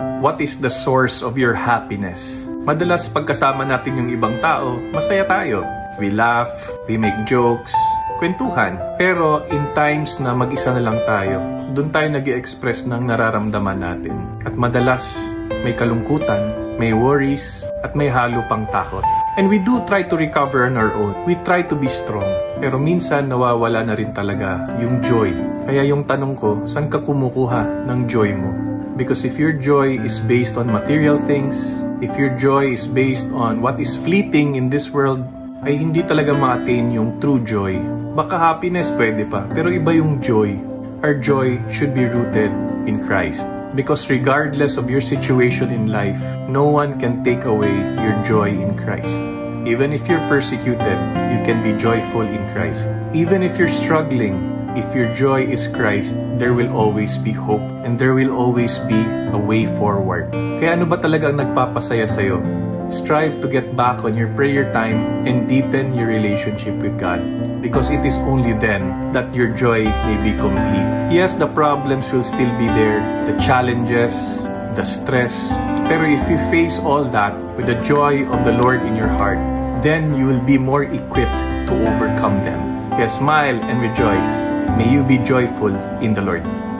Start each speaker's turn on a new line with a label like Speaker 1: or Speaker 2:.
Speaker 1: What is the source of your happiness? Madalas pagkasama natin yung ibang tao, masaya tayo. We laugh, we make jokes, kwentuhan. Pero in times na mag-isa na lang tayo, doon tayo nag-i-express ng nararamdaman natin. At madalas may kalungkutan, may worries, at may halo pang takot. And we do try to recover on our own. We try to be strong. Pero minsan nawawala na rin talaga yung joy. Kaya yung tanong ko, saan ka kumukuha ng joy mo? Because if your joy is based on material things, if your joy is based on what is fleeting in this world, ay hindi talaga ma-attain yung true joy. Baka happiness pwede pa, pero iba yung joy. Our joy should be rooted in Christ. Because regardless of your situation in life, no one can take away your joy in Christ. Even if you're persecuted, you can be joyful in Christ. Even if you're struggling, if your joy is Christ, there will always be hope and there will always be a way forward. Kaya ano ba talaga ang nagpapasaya sa'yo? Strive to get back on your prayer time and deepen your relationship with God. Because it is only then that your joy may be complete. Yes, the problems will still be there, the challenges, the stress. Pero if you face all that with the joy of the Lord in your heart, then you will be more equipped to overcome them. Kaya smile and rejoice. May you be joyful in the Lord.